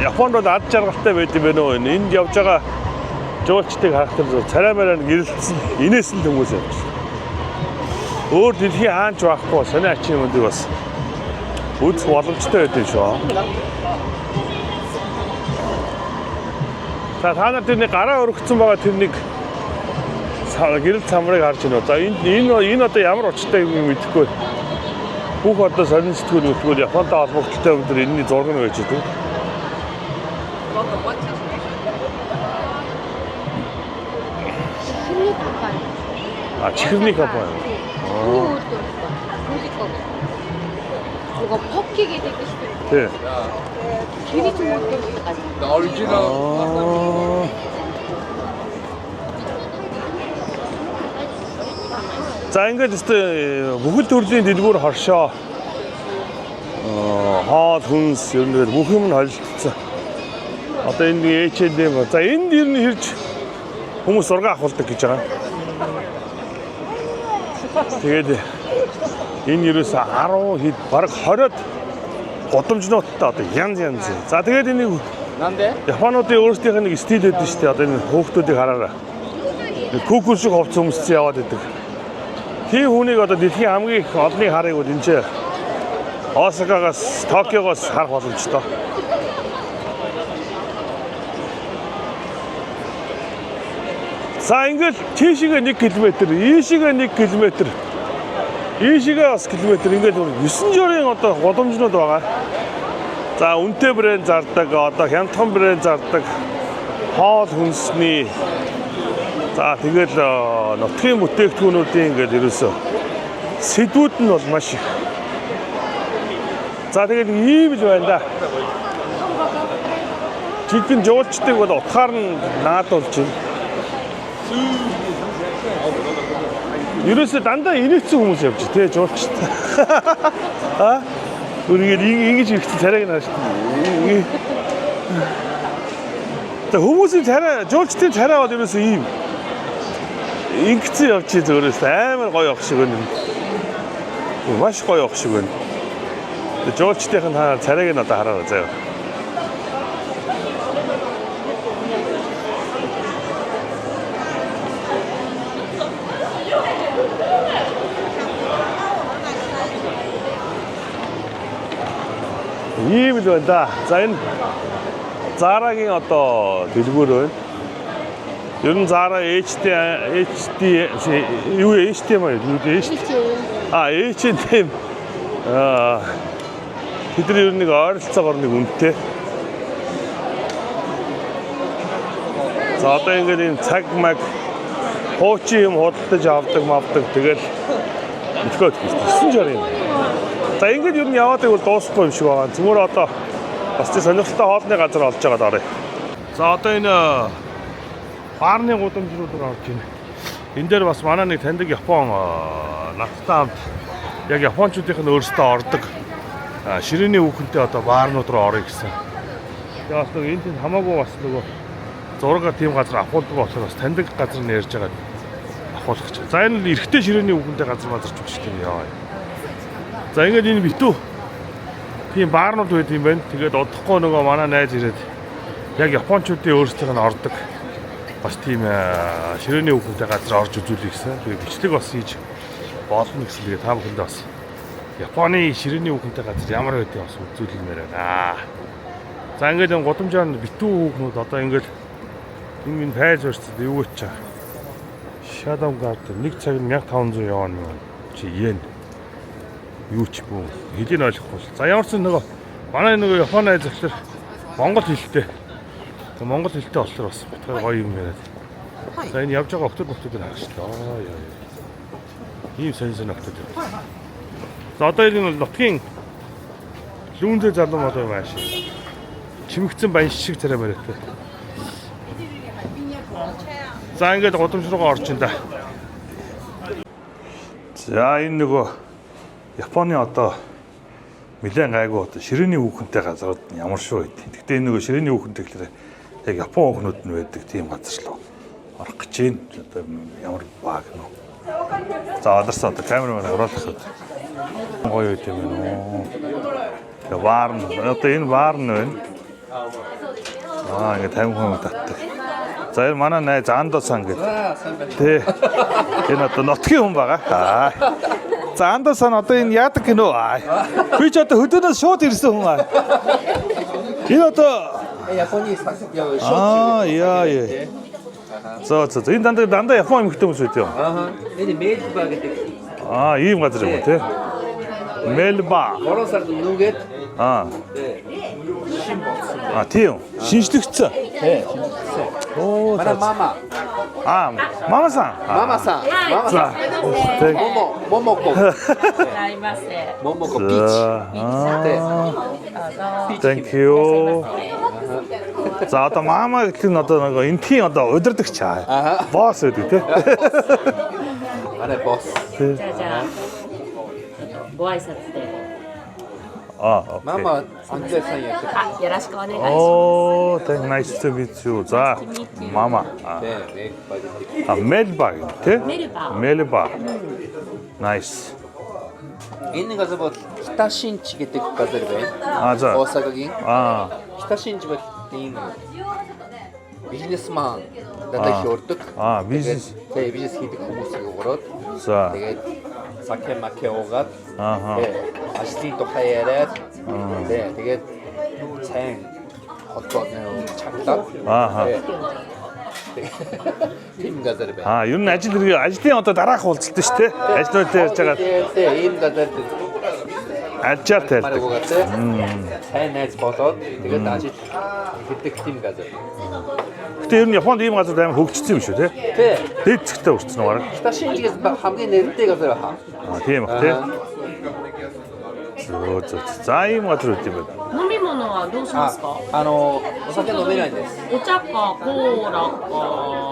S1: Японд бол ад жаргалтай байд юм байна уу? Энд явж байгаа жуулчдыг харахад царай мараа гэрэлтсэн инээсэн хүмүүс явж байна. Өөр дэлхийн хаанч байхгүй сони ачийн өндөг бас үзэх боломжтой байдаг шүү. За та нар тэрний гараа өргөцсөн байгаа тэрнийг гэрэл цамрыг харж байна. За энэ одоо ямар учиртай юм мэдэхгүй. Бүх одоо сонин сэтгүүл өтгөл Японтой холбогдолтой өндөр энэний зураг нь байж идэв. чихэрний компани.
S3: 이거 퍼키게 되기 싶어요.
S1: 네.
S3: 길이 좀 어떨까요?
S4: 오리지널.
S1: За ингээд өстэй бүхэл төрлийн дэлгүүр хоршоо. Хоол хүнс ер нь бүх юм нь холилдсон. Одоо энэ H&M. За энд ер нь хэрж хүмүүс ургаа авахулдаг гэж байгаа. Тэгээд энэ ерөөсө 10 хэд бараг 20-од гудамжнуудтай одоо янз. За тэгээд энийг
S4: なんで
S1: Японуудын өөрсдийнх нь нэг стил өгдөн шүү дээ. Одоо энэ хүүхдүүдийг хараарай. Күүкүн шиг хувцас өмссөн яваад идэг. Тийм хүнийг одоо дэлхийн хамгийн их олныг харыг бол энэ ч Осакагаас, Токиогоос харах боломжтой. За ингээл тийшээ 1 км, ийшээ 1 км, ийшээ бас километр ингээд 9 журийн одоо голомжнууд байгаа. За үнэтэй брэнд зардаг, одоо хямдхан брэнд зардаг, хоол хүнсний. За тэгэл нутгийн бүтээгдэхүүнүүдийн ингээд ерөөсөө сэдвүүд нь бол маш их. За тэгэл ийм л байна да. Жинхэнэ жуулчдыг бол утгаар нь наадуулж байна. Ерөөсөө дандаа инээсэн хүмүүс явж тий жуулчд. Аа? Үргээд ингэж ихтэй царайг нааш. Тэ хүмүүсийн царай, жуулчдын царай бол ерөөсөө ийм. Ингэсэн явчих зөөрөөс амар гоё ах шиг байна. Маш гоё ах шиг байна. Жуулчдын царайг нь одоо хараа заяа. Ийм л байна да. За энэ Zara-гийн одоо дэлгүүр байна. Ер нь Zara HD юу HT маяг юу HT. H&M. Тэдний ер нь нэг ойролцоогоор нэг үнэтэй. За одоо ингээд энэ цаг маг хуучин юм худалдаж авдаг мавдаг тэгэл өтгөөд 960 юм. За ингээд ер нь яваадаг бол дуусахгүй юм шиг байгаа. Зүгээр одоо бас тийм сонирхолтой хоолны газар олж байгаад орё. За одоо энэ баарны гудамж руу орж байна. Энэ дээр бас манай нэг таньдаг Япон надтай хамт яг японочдын нь өөрсдөө ордог ширээний хүүхэнтэй одоо баарнууд руу орё гэсэн. Тэгээ бас нэг энэ хамаагүй бас нөгөө зурга тийм газар авахулдаг болохоор бас таньдаг газар нь ярьж байгаа авахулах гэж. За энэ эрэгтэй ширээний хүүхэнтэй газар мазарч өгч тийм яа. За ингээд энэ битүү тийм баарнууд байд юм байна. Тэгээд удахгүй нөгөө манай найз ирээд яг японочдын өөрсдийнх нь ордог бас тийм ширээний хүүхэнтэй газар орж үзүүлэх гэсэн. Тэгээд бичлэг бас хийж болно гэсэн. Тэгээд та бүхэндээ бас Японы ширээний хүүхэнтэй газар ямар байдгийг бас үзүүлмээр байна. За ингээд энэ гудамжаар битүү хүүхнүүд одоо ингээд энэ файз өрцөд юу гэж чаа. Shadow Garden нэг цаг нь 1500 яваа юм чи йен. Юу ч бүү хэдийг ойлгохгүй. За ямар ч нөгөө манай нөгөө Японы найз болохоор монгол хэлтэй. Тэгээ монгол хэлтэй болохоор бас бодгой гоё юм яриад. За энэ явж байгаа октод харах шүү дээ. Яа. Ийм сонсон октод. За одоо энэ нутгийн лүүнзэ залуу модоо маш. Чимэгцэн баян шиг царай бариатай. За ингээд гудамж руугаа орж ин да. За энэ нөгөө Японы одоо нэлээд гайгүй одоо ширээний хүүхэнтэй газар ямар шүү байд. Гэхдээ энэ нөгөө ширээний хүүхэнтэй гэхээр яг Япон хүүхнүүд нь байдаг тийм газар л орох гэж байна. Одоо ямар баг нөө. За алдарсаа одоо камераар оруулах гээд гоё үед юм уу. Тэгээ варн одоо энэ варн байна. Ингээд 50 хүн татдаг. За энэ манай найз Андо-сан гэдэг. Тэ. Энэ одоо нотгийн хүн байгаа. За Андо-сан одоо энэ яадаг гинөө. Би ч одоо хөдөөнөөс шууд ирсэн хүн аа. Энэ одоо
S4: Японы
S1: яа. За энэ дандаа Япон эмэгтэй хүмүүс үү?
S4: Энэ Мельба гэдэг.
S1: Ийм газар юм тий. Мельба.
S4: Орон сард нүгэд.
S1: Тийм. Шинжлэгдсэн.
S4: Тий, шинжлэхсэн.
S1: Оо,
S4: манай мама.
S1: Мамасан.
S4: Мамасан. Мамасан. Момоко. Момоко пич.
S1: Thank you. За одоо мама гэх нь одоо нэг энтхийн одоо удирдах чаа. Босс гэдэг тий.
S4: манай босс.
S3: 자. ご挨拶で。
S1: окей.
S4: Мама 안재상やってた。
S3: よろしくお願いします。
S1: Oh, thank nice to meet you. За, мама.
S4: 네, 멜바.
S1: Melba тий?
S3: Melba.
S1: Melba. Nice.
S4: Энэ газар бол Хиташинч гэдэг газар байна.
S1: За.
S4: Осакагийн. Хиташинч бол ийм бизнесмен дандаа хөрдөг.
S1: Бизнес.
S4: Тэгээ бизнес хийдэг хүмүүсийг өгөрөөд.
S1: За.
S4: Тэгээд саке маке уугаад. Ажлын тухай яриад. Тэгээд сайн холбоод чаглаад. Тийм газар байна.
S1: Ер нь ажлын одоо дараах уулзалт шүү дээ. Ажлууд ярьж байгаа.
S4: Тийм газар
S1: Альчаар тайлдаг.
S4: сайн найз болоод тэгээд ажил хийдэг тийм газар.
S1: Гэтэ ер нь Японд ийм газар амар хөгжсөн юм шүү тий. Дээд зэгтээ өрцсөн уу?
S4: Хиташинчгээс хамгийн нэртэй газар баха.
S1: Тийм бах тий. За ийм газар үт юм байна.
S3: 飲み物はどうしますか？
S4: お酒飲めないんです。
S3: お茶かコーラか。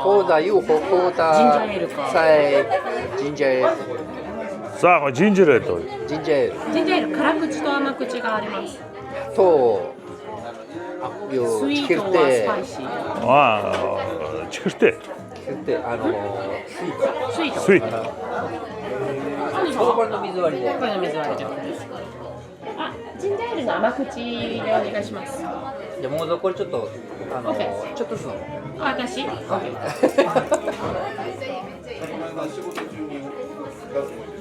S4: コーダ、UFO、コーダ、
S3: ジンジャーエールか。
S4: ジンジャーエール。
S1: Заジンジャーエール。
S4: ジンジャーエール。
S3: ジンジャーエール辛口と甘口があります。
S4: と、
S3: スイートはスパイシー。
S1: チクルテ。
S3: スイート。
S1: スイート。
S4: これの水割りで。
S3: これの水割りで。ジンジャーエールの甘口でお願いします。
S4: じゃあもうこれちょっとちょっとずつの。
S3: 私。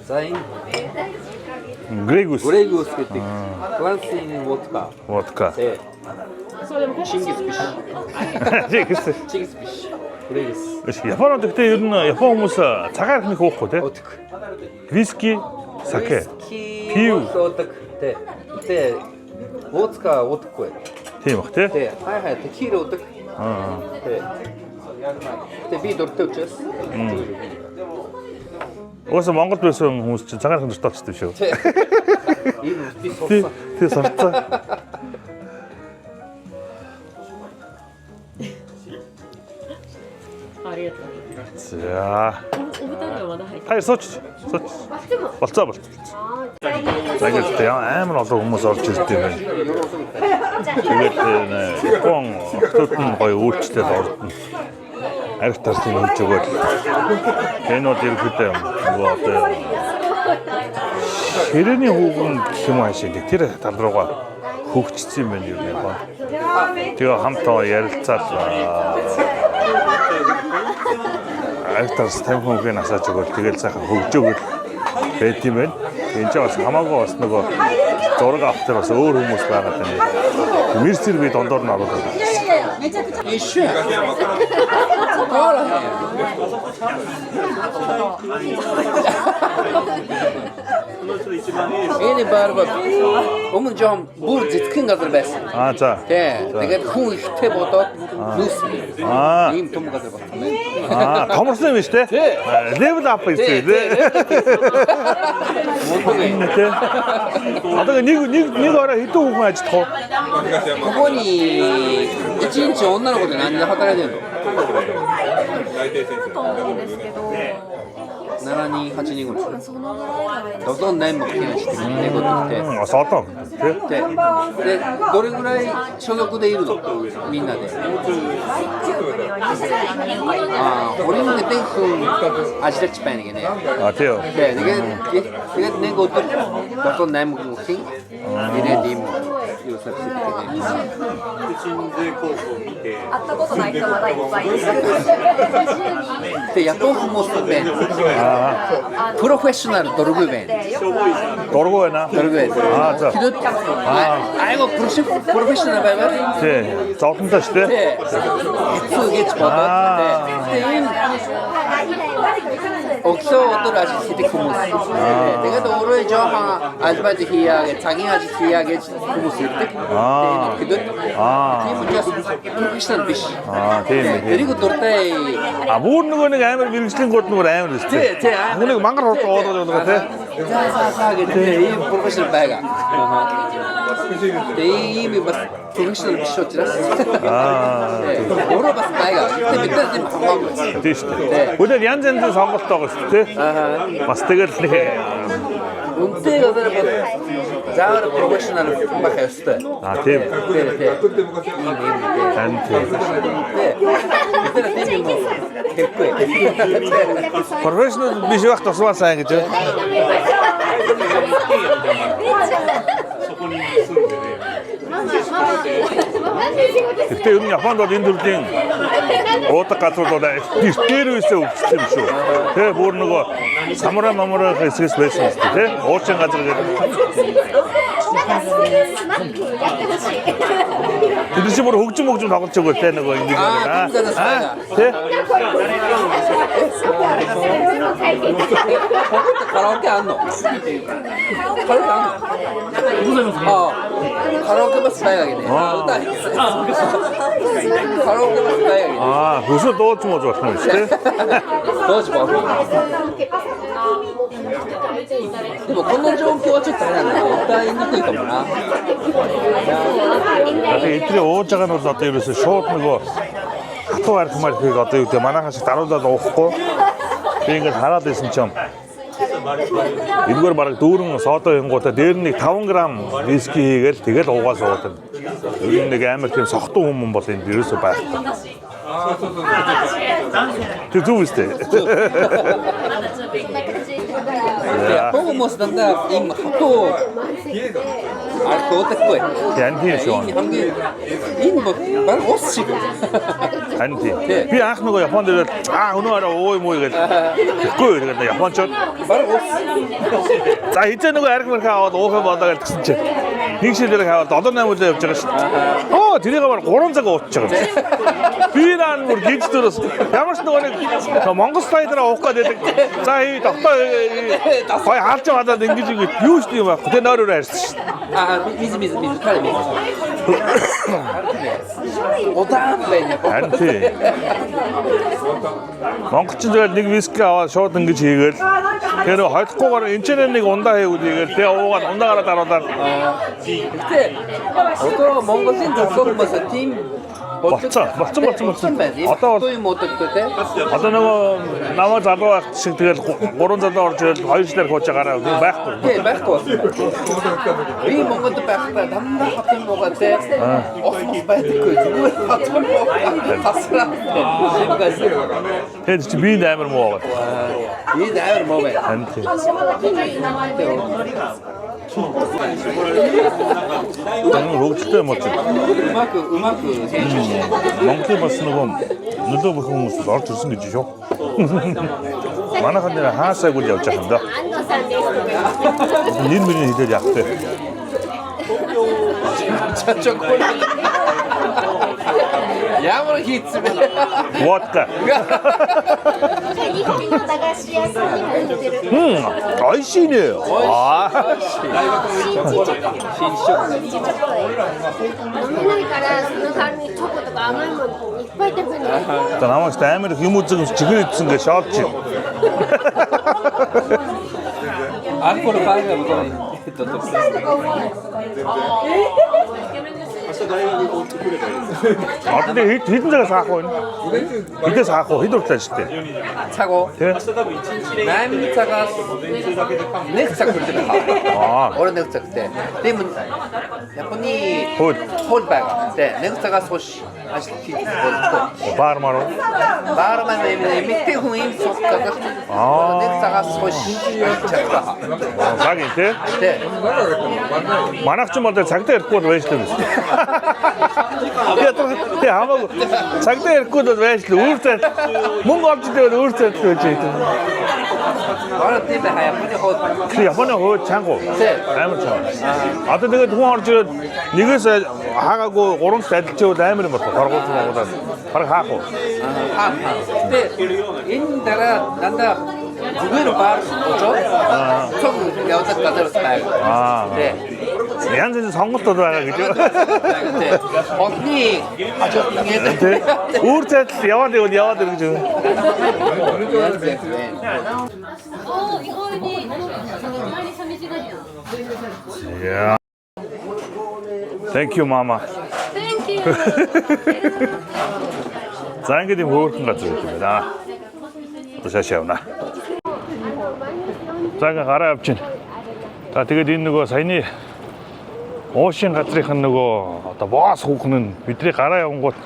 S4: ザイン。
S1: グレイグス。
S4: グレイグスってフランスにウォッカ。
S1: ウォッカ。
S4: チンギスピッシュ。
S1: チンギス。
S4: チンギスピッシュ。グレイグス。
S1: Японд гэхдээ ер нь Япон хүмүүс цагаар их уухгүй те. Виски, саке. Пив.
S4: Тэ водка уудаггүй.
S1: Тийм бах тий.
S4: Хай текила уудаг. Тэ би дуртай учраас.
S1: Өөсөө Монголд байсан хүмүүс чинь цагаар хөндөж тоочтой шүү.
S4: Энэ би сурсан.
S1: Тий сурцаа. За. Хай сууч. Болцоо. За ингээд амар олон хүмүүс орж ирдэг юм байна. Тэгээд Япон хотод нь гоё үйлчлэл ордно. Арх тарсын хэлж өгöd. Энэ бол ерөөдөө нөгөө одоо ширээний хүүгэн гэх юм аашиг тэр тал руугаа хөгжсөн юм байна юу Япон. Тэгээ хамтаа ярилцаад Альтарс 50 хүнгийн асааж өгөөл тэгэл сайхан хөгжөөгөл байт юм байна. Энд ч бас хамаагүй бас нөгөө зураг авах дээр бас өөр хүмүүс байгаа тань. Мерсер би дондор нь оруулаад байна. Энэ барбар өмнө жом бүр зэтгэн газар байсан. За. Тэгээд хүн ихтэй бодоод нүс. Ийм том газар болсон байна. Томорсон юм шүү дээ. Level up хийсэн дээ. Одоо нэг ороо хэдэн хүн ажиллах вэ?
S4: ここに1日女の子で何で働いてるの？7人、8人ぐらい。どんなにも来てるし、猫って。
S1: そうだ。
S4: で、どれぐらい所属でいるの？みんなで。우리는 그때 그 아시다시피 이게.
S1: 맞아요.
S4: 네, 이게 내가 어떤 나무 킹 이래 님 요새で、ヤトフモスベン。プロフェッショナルドルグベン。
S1: ドルグベな。
S4: ドルグベン。
S1: 자.
S4: 아이고プロフェッショナルバイバル。
S1: 네. 조금 더 시대.
S4: 네. 그게 좋았다. 네. 옥소들 아직 시대 코무스. 내가 도로에 저하 아즈바지 히야게 자기 아직 히야게 코무스 때. 그도. 팀은 프로페셔널 비시.
S1: 네.
S4: 그리고 돌때
S1: 모르는 거는 아무 밀스팅 것도 아무 리스트.
S4: 네.
S1: 근데 망가로 얻어 같아.
S4: 자자자게 이 프로페셔널 바이가. 이미 막 프로페셔널 비쇼지라스. 여러 번 바이가. 그때 좀 방법.
S1: 네. 오늘 얀젠도 선거했다고 했을 때. 봤을 때가
S4: 은퇴가 되면 자아를 프로페셔널을 생각했을 때.
S1: 팀.
S4: 네. 그때는 팀이 뭐 됐고요.
S1: 프로페셔널 비시 waktu suasana gitu. Гэхдээ ер нь Японд бол энэ төрлийн уудаг газрууд дээр үсээ өвчсөн юм шүү. Тэ бүр нөгөө самурай мамурай хэсгээс байсан шүү дээ. Уучин газар гэдэг. Тэр чинь бүр хөгжим тоглож байгаа те нөгөө ингэ аа. Тэ?
S4: 카라오케 안 넣어. 카라오케 안 넣어. 카라오케 버스 가야겠네. 카라오케 버스 가야겠네.
S1: 아, 그래서 너 좀 어디 왔나 했을 때?
S4: 넣어지 마. でもこの状況はちょっとあれなんだよ。歌いにくいかもな。
S1: 이틀에 오자가 넣어서 어때 이래서 шууд нөгөө хатуу архимаар хийг одоо юу гэдэг манайхаас даруулаад уухгүй. Би ингээд хараад байсан ч юм. Эдгээр бараг дүүрэн содо ингуудаа дээр нэг 5 г виски хийгээл тэгэл уугаа суудаг. Ер нь нэг амар тийм сохтуу хүмүүс бол энд ерөөсөө байхгүй. Тэг зүг үстэй.
S4: Хүмүүс дандаа ийм хатуу уудаг.
S1: Ян тийм шүү.
S4: Энэ баг ус шиг.
S1: Харин тийм. Би анх нөгөө Японд ирээд өнөө арай уу юм уу гэж тэгэхгүй тэгээд Япончууд
S4: баг ус.
S1: за хизээ нөгөө архимаар аваад уух юм болоо гэсэн чинь нэг шилээр хаваад 7-8 үлээ явж байгаа шүү. Оо тэрийг баг 3 цаг уутчих байгаа. Би наа бүр гинц дөрөс ямар ч нөгөө нэг Монгол стайлаараа уух гэдэг. За хий доктор гой хаалж аваад ингэж юу ч юм байхгүй. Тэгээ нойроор арьсан шүү.
S4: 미즈 카레 미즈. 오다ан байна.
S1: Харин тийм. Монголчин тэгэл нэг виски аваад шууд ингэж хийгээл тэр хойдохгүйгээр энэчнээ нэг ундаа хийгээл тэгээ уугаад ундаагаараа даруулаад.
S4: Гэтэ одоо Монголын зөвхөн тийм
S1: болцсон.
S4: Одоо юм уудагтай те.
S1: Одоо нөгөө намаа залуу байх шиг тэгэл 3 залуу орж ирэл 2 жилээр хууж байгаараа байхгүй.
S4: Тийм байхгүй. Би Монголд байхдаа дандаа хатан муугаа те. Осмос байдаггүй. Зүгээр хатан муугаа тасраа.
S1: Тэр чи би амар муу байгаа.
S4: Би амар муу байна.
S1: 너무 록치대 멋지.
S4: 음악
S1: 멍게 맛은 거 누도 보면 잘 줄수 있지요. 만화한 데는 하사고 잡자 한다. 님들이 이들 약대.
S4: 저쪽 야무로 히츠네.
S1: 뭐할까? 아이씨네요. 아. 자, 남아서 다음에 휴무증 지그리 쓴 게 샤웠지.
S4: 알코올 파이가 무슨
S1: 어떤데 히든자가 사고 이때 사고 히든자 시대
S4: 차고 남자가 넥차 그때 아 오른 넥차 그때 때문 야포니 홀바가 때 넥차가 소시 아시티
S1: 바르마로
S4: 밑에 후임 속가가 넥차가 소시 작가
S1: 자기 때 만학 좀 어때 작대 입고 외시던 때 아마 작대 입고 외시던 울때 뭔가 없지 때 울때 그렇지
S4: 바로 때문에 하야포니 호
S1: 그 야포니 호 창고 다음에 참 아또 내가 동화를 저 니가서 하고 오른 스타일 저 다음에 뭐 바로 고통하고 바로 하고
S4: 근데 인다라 난다 누구는 말 뭐죠? 총 여자 가대로 스타일. 네.
S1: 내한테는 성것도 들어가 그죠?
S4: 네. 언니 아주 빙해.
S1: 우르테 야와데 그죠? Yeah. Thank you, Mama.
S3: Thank you.
S1: Danke dem Hohen dazu. Das ist ja 자가 갈아엎진. 자, тэгээд энэ нөгөө саяны уушин газрынхан нөгөө одоо боос хүүхэн бидний гараа явангууд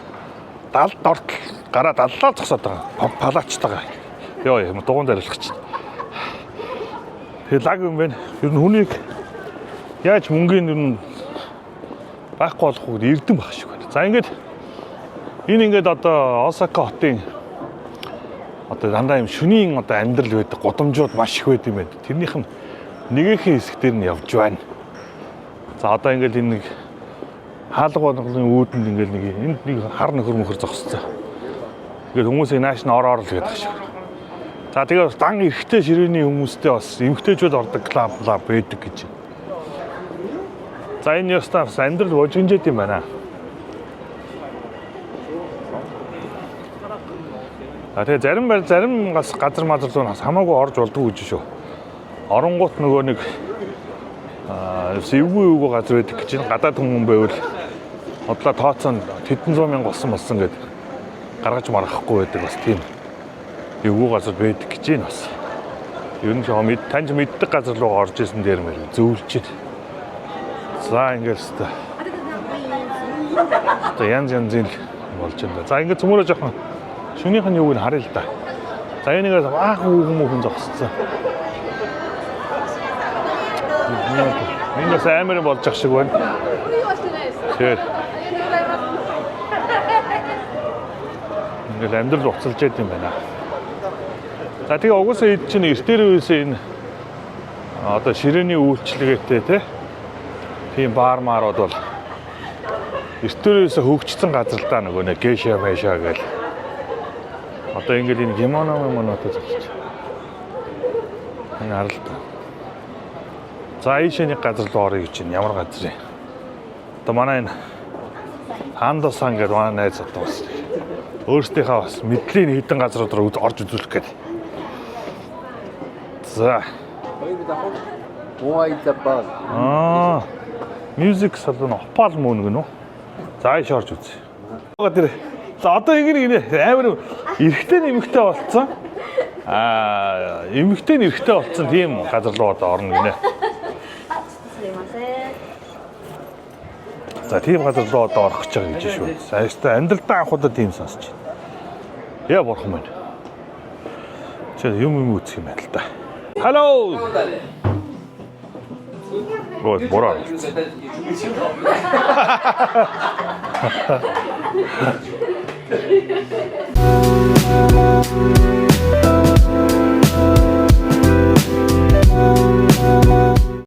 S1: далд орт гараа даллаа зогсоод байгаа. Палаачтайгаа. Йоо юм дугуун дээр алхаж. Тэгээ лаг юм байна. Ер нь хүнийг яаж мөнгөний ер нь байхгүй болохыг эрдэм байх шиг байна. За ингээд энэ ингээд одоо Осака хотын одоо дандаа юм шөнийн одоо амьдрал байдаг гудамжууд маш их байд юм байна. Тэрнийх нь нэгэн хэсэг дээр нь явж байна. За одоо ингээд энэ нэг хаалга боноглын үүдэнд ингээд нэг энд нэг хар нөхөр мөхөр зогсцоо. Ингээд хүмүүсийг нааш нь ороор л гэдэг шиг. За тэгээ бас дан эрэгтэй ширээний хүмүүстэй бас эмэгтэйчүүд ордог клуб байдаг гэж. За энэ ястаа бас амьдрал вожинжэд юм байна. Тэгээ зарим газар мазар руу нас хамаагүй орж болдгоо гэж шүү. Оронгууд нөгөө нэг эвгүй газар байдаг гэж байна. Гадаад хүмүүс байвал бодлоо тооцоонд тэдэн 100,000 болсон гэдэг гаргаж маргахгүй байдаг бас тийм эвгүй газар байдаг гэж байна бас. Ер нь таньж мэддэг газар руу орж исэн дээр мэр зөвлөж байна. За ингээд одоо янз болж байна. За ингээд цөмөрөө жоохон шөнийх нь юуг нь харъя л да. За энийгээс баах хүмүүс зогссон. Энэ амар болж ах шиг байна. Тэгэхээр ингээд амьдрал уцалж яд юм байна. За тэгээ угсаа хэд чинь эртээр үеэс энэ одоо ширээний үйлчлэгээтэй тийм баар маарууд бол эртээр үеэс хөгжсөн газар л да нөгөө нэг гейша мэша гэл. Одоо ингээд энэ гимоноотой зогсож. Энэ харалт. За ийшээ нэг газар руу орё гэж байна. Ямар газар юм? Одоо манай энэ Хандосан гэдэг манай найз одоо бас өөрсдийнхээ бас мэдлийн хэдэн газрууд руу орж үзүүлэх гээд. За. Music салон опал мөн гэнэ үү? За ийш орж үз. Тэр за одоо ингэ амар эрэгтэй нэмэгтэй болцсон. Эмэгтэй нэрхтэй болцсон тийм газар руу одоо орно гинэ. За тийм газар руу одоо орох гэж байгаа гэж шүү. Саястай амьдралдаа анх удаа тийм сонсч байна. Яа бурхан минь. Чи юм үзэх юм байна л да. Hello. Гоо бороо.